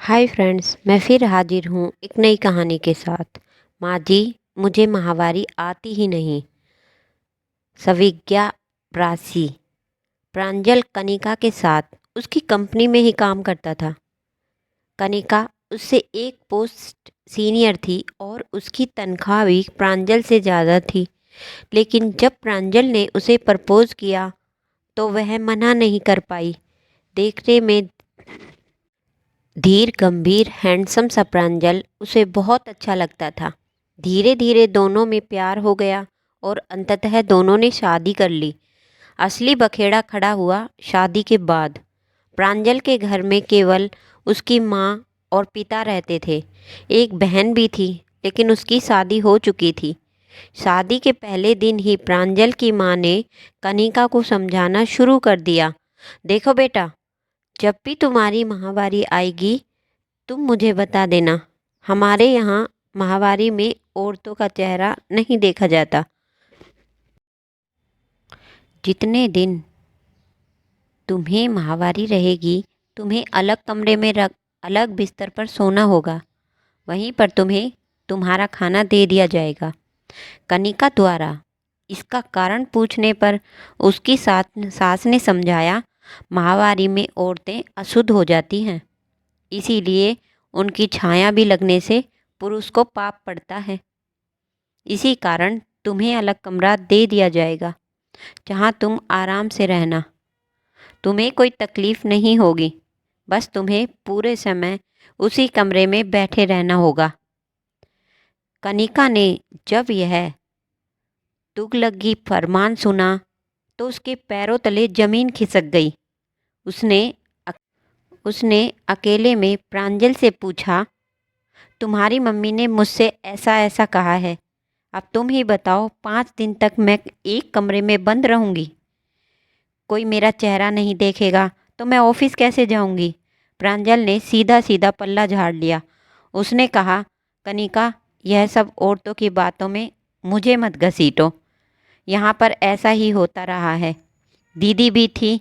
Hi friends, मैं फिर हाजिर हूँ एक नई कहानी के साथ। माँ जी, मुझे माहवारी आती ही नहीं। सविज्ञा प्राची। प्रांजल कनिका के साथ उसकी कंपनी में ही काम करता था। कनिका उससे एक पोस्ट सीनियर थी और उसकी तनख्वाह भी प्रांजल से ज़्यादा थी। लेकिन जब प्रांजल ने उसे प्रपोज किया तो वह मना नहीं कर पाई। देखने में धीर गंभीर हैंडसम सा प्रांजल उसे बहुत अच्छा लगता था। धीरे धीरे दोनों में प्यार हो गया और अंततः दोनों ने शादी कर ली। असली बखेड़ा खड़ा हुआ शादी के बाद। प्रांजल के घर में केवल उसकी माँ और पिता रहते थे। एक बहन भी थी, लेकिन उसकी शादी हो चुकी थी। शादी के पहले दिन ही प्रांजल की माँ ने कनिका को समझाना शुरू कर दिया। देखो बेटा, जब भी तुम्हारी माहवारी आएगी तुम मुझे बता देना। हमारे यहाँ माहवारी में औरतों का चेहरा नहीं देखा जाता। जितने दिन तुम्हें माहवारी रहेगी तुम्हें अलग कमरे में रख अलग बिस्तर पर सोना होगा। वहीं पर तुम्हें तुम्हारा खाना दे दिया जाएगा। कनिका द्वारा इसका कारण पूछने पर उसकी सास ने समझाया, माहवारी में औरतें अशुद्ध हो जाती हैं, इसीलिए उनकी छाया भी लगने से पुरुष को पाप पड़ता है। इसी कारण तुम्हें अलग कमरा दे दिया जाएगा जहाँ तुम आराम से रहना। तुम्हें कोई तकलीफ नहीं होगी, बस तुम्हें पूरे समय उसी कमरे में बैठे रहना होगा। कनिका ने जब यह तुगलकी फरमान सुना तो उसके पैरों तले जमीन खिसक गई। उसने उसने अकेले में प्रांजल से पूछा, तुम्हारी मम्मी ने मुझसे ऐसा ऐसा कहा है, अब तुम ही बताओ, 5 दिन तक मैं एक कमरे में बंद रहूंगी? कोई मेरा चेहरा नहीं देखेगा तो मैं ऑफिस कैसे जाऊंगी? प्रांजल ने सीधा सीधा पल्ला झाड़ लिया। उसने कहा, कनिका, यह सब औरतों की बातों में मुझे मत घसीटो। यहाँ पर ऐसा ही होता रहा है। दीदी भी थी,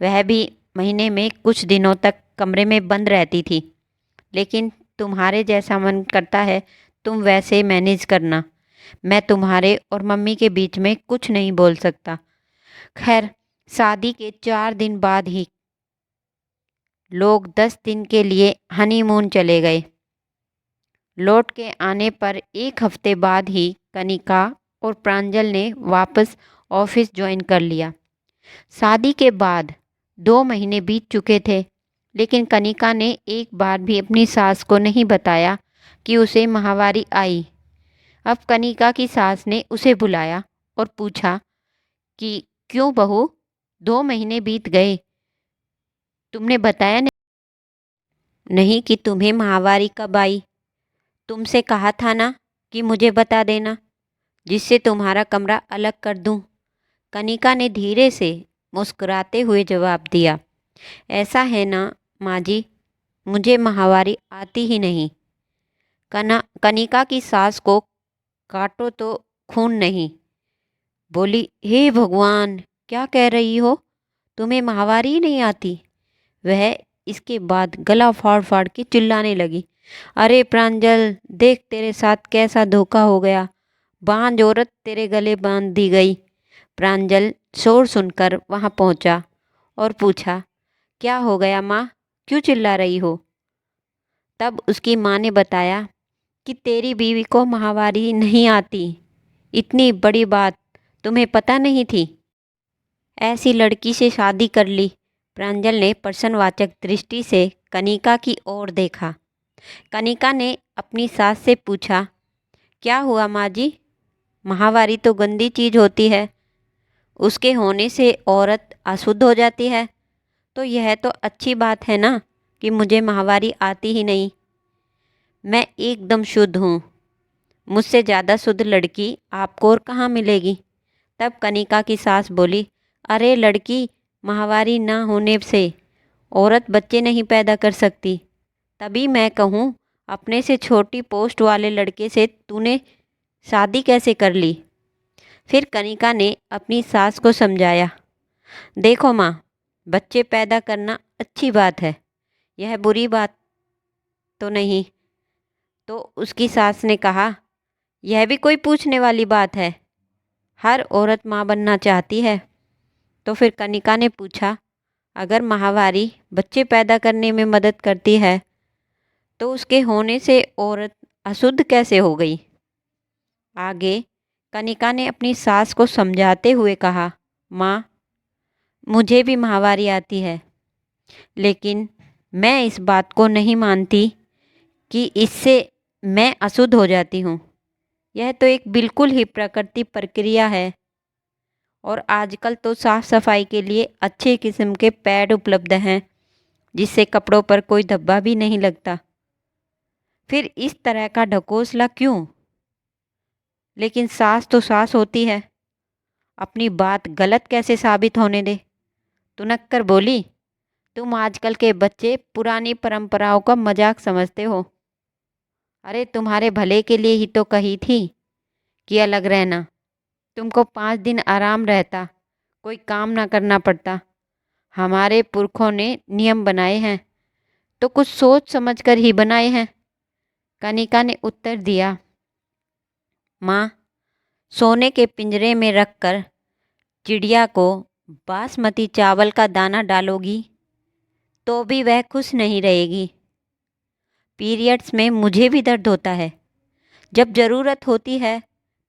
वह भी महीने में कुछ दिनों तक कमरे में बंद रहती थी। लेकिन तुम्हारे जैसा मन करता है तुम वैसे मैनेज करना। मैं तुम्हारे और मम्मी के बीच में कुछ नहीं बोल सकता। खैर, शादी के 4 दिन बाद ही लोग 10 दिन के लिए हनीमून चले गए। लौट के आने पर एक हफ्ते बाद ही कनिका और प्रांजल ने वापस ऑफिस ज्वाइन कर लिया। शादी के बाद 2 महीने बीत चुके थे, लेकिन कनिका ने एक बार भी अपनी सास को नहीं बताया कि उसे माहवारी आई। अब कनिका की सास ने उसे बुलाया और पूछा कि क्यों बहू, 2 महीने बीत गए, तुमने बताया नहीं कि तुम्हें माहवारी कब आई? तुमसे कहा था ना कि मुझे बता देना, जिससे तुम्हारा कमरा अलग कर दूं। कनिका ने धीरे से मुस्कुराते हुए जवाब दिया, ऐसा है ना माँ जी, मुझे माहवारी आती ही नहीं। कनिका की सास को काटो तो खून नहीं। बोली, हे भगवान, क्या कह रही हो? तुम्हें माहवारी ही नहीं आती? वह इसके बाद गला फाड़ फाड़ के चिल्लाने लगी, अरे प्रांजल, देख तेरे साथ कैसा धोखा हो गया। बांझ औरत तेरे गले बांध दी गई। प्रांजल शोर सुनकर वहां पहुंचा और पूछा, क्या हो गया माँ, क्यों चिल्ला रही हो? तब उसकी माँ ने बताया कि तेरी बीवी को माहवारी नहीं आती। इतनी बड़ी बात तुम्हें पता नहीं थी? ऐसी लड़की से शादी कर ली। प्रांजल ने प्रश्नवाचक दृष्टि से कनिका की ओर देखा। कनिका ने अपनी सास से पूछा, क्या हुआ माँ जी? माहवारी तो गंदी चीज होती है, उसके होने से औरत अशुद्ध हो जाती है। तो यह तो अच्छी बात है ना कि मुझे माहवारी आती ही नहीं। मैं एकदम शुद्ध हूँ। मुझसे ज़्यादा शुद्ध लड़की आपको और कहाँ मिलेगी? तब कनिका की सास बोली, अरे लड़की, माहवारी ना होने से औरत बच्चे नहीं पैदा कर सकती। तभी मैं कहूँ, अपने से छोटी पोस्ट वाले लड़के से तूने शादी कैसे कर ली? फिर कनिका ने अपनी सास को समझाया, देखो माँ, बच्चे पैदा करना अच्छी बात है, यह बुरी बात तो नहीं। तो उसकी सास ने कहा, यह भी कोई पूछने वाली बात है? हर औरत माँ बनना चाहती है। तो फिर कनिका ने पूछा, अगर माहवारी बच्चे पैदा करने में मदद करती है तो उसके होने से औरत अशुद्ध कैसे हो गई? आगे कनिका ने अपनी सास को समझाते हुए कहा, माँ, मुझे भी माहवारी आती है, लेकिन मैं इस बात को नहीं मानती कि इससे मैं अशुद्ध हो जाती हूँ। यह तो एक बिल्कुल ही प्राकृतिक प्रक्रिया है। और आजकल तो साफ सफाई के लिए अच्छे किस्म के पैड उपलब्ध हैं, जिससे कपड़ों पर कोई धब्बा भी नहीं लगता। फिर इस तरह का ढकोसला क्यों? लेकिन सास तो सास होती है, अपनी बात गलत कैसे साबित होने दे? तुनक्कर बोली, तुम आजकल के बच्चे पुरानी परंपराओं का मजाक समझते हो। अरे तुम्हारे भले के लिए ही तो कही थी कि अलग रहना। तुमको 5 दिन आराम रहता, कोई काम ना करना पड़ता। हमारे पुरखों ने नियम बनाए हैं तो कुछ सोच समझ कर ही बनाए हैं। कनिका ने उत्तर दिया, माँ, सोने के पिंजरे में रखकर चिड़िया को बासमती चावल का दाना डालोगी तो भी वह खुश नहीं रहेगी। पीरियड्स में मुझे भी दर्द होता है। जब ज़रूरत होती है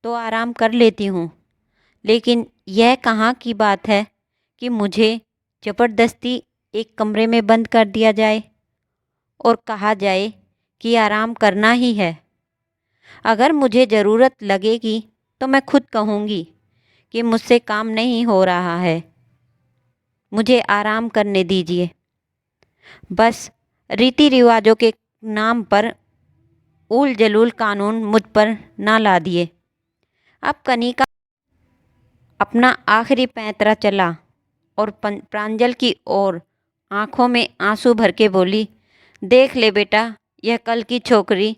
तो आराम कर लेती हूँ, लेकिन यह कहाँ की बात है कि मुझे ज़बरदस्ती एक कमरे में बंद कर दिया जाए और कहा जाए कि आराम करना ही है। अगर मुझे ज़रूरत लगेगी तो मैं खुद कहूँगी कि मुझसे काम नहीं हो रहा है, मुझे आराम करने दीजिए। बस रीति रिवाजों के नाम पर उल जलूल कानून मुझ पर ना ला दिए। अब कनिका अपना आखिरी पैंतरा चला और प्रांजल की ओर आंखों में आंसू भर के बोली, देख ले बेटा, यह कल की छोकरी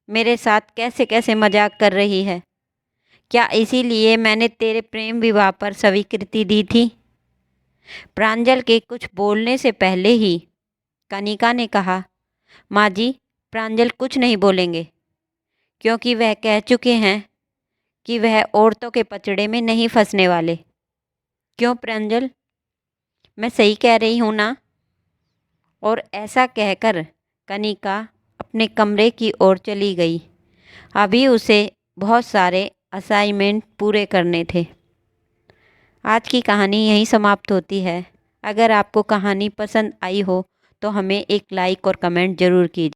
मेरे साथ कैसे कैसे मजाक कर रही है। क्या इसीलिए मैंने तेरे प्रेम विवाह पर स्वीकृति दी थी? प्रांजल के कुछ बोलने से पहले ही कनिका ने कहा, माँ जी, प्रांजल कुछ नहीं बोलेंगे, क्योंकि वह कह चुके हैं कि वह औरतों के पचड़े में नहीं फंसने वाले। क्यों प्रांजल, मैं सही कह रही हूँ ना? और ऐसा कहकर कनिका अपने कमरे की ओर चली गई। अभी उसे बहुत सारे असाइनमेंट पूरे करने थे। आज की कहानी यहीं समाप्त होती है। अगर आपको कहानी पसंद आई हो तो हमें एक लाइक और कमेंट ज़रूर कीजिए।